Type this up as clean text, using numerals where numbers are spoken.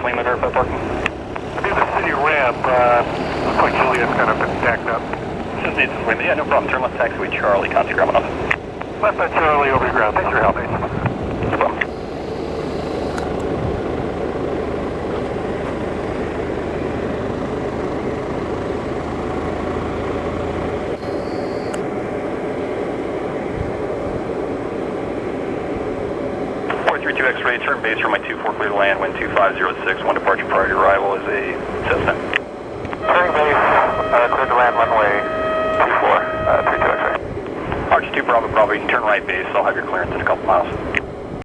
Lima to airport parking. Near the city ramp, looks like Juliet's kind of been stacked up. Just needs to Lima, yeah, no problem. Turn left taxiway Charlie, contact ground enough. Left at Charlie, over to ground. Thanks for your help, mate. No problem. X-ray, turn base for my 24 clear to land, wind 2506, one departure prior to arrival is a Cessna. Turning base, clear to land runway 24, 32 X-ray. Arch 2 Bravo, you can turn right base, I'll have your clearance in a couple miles.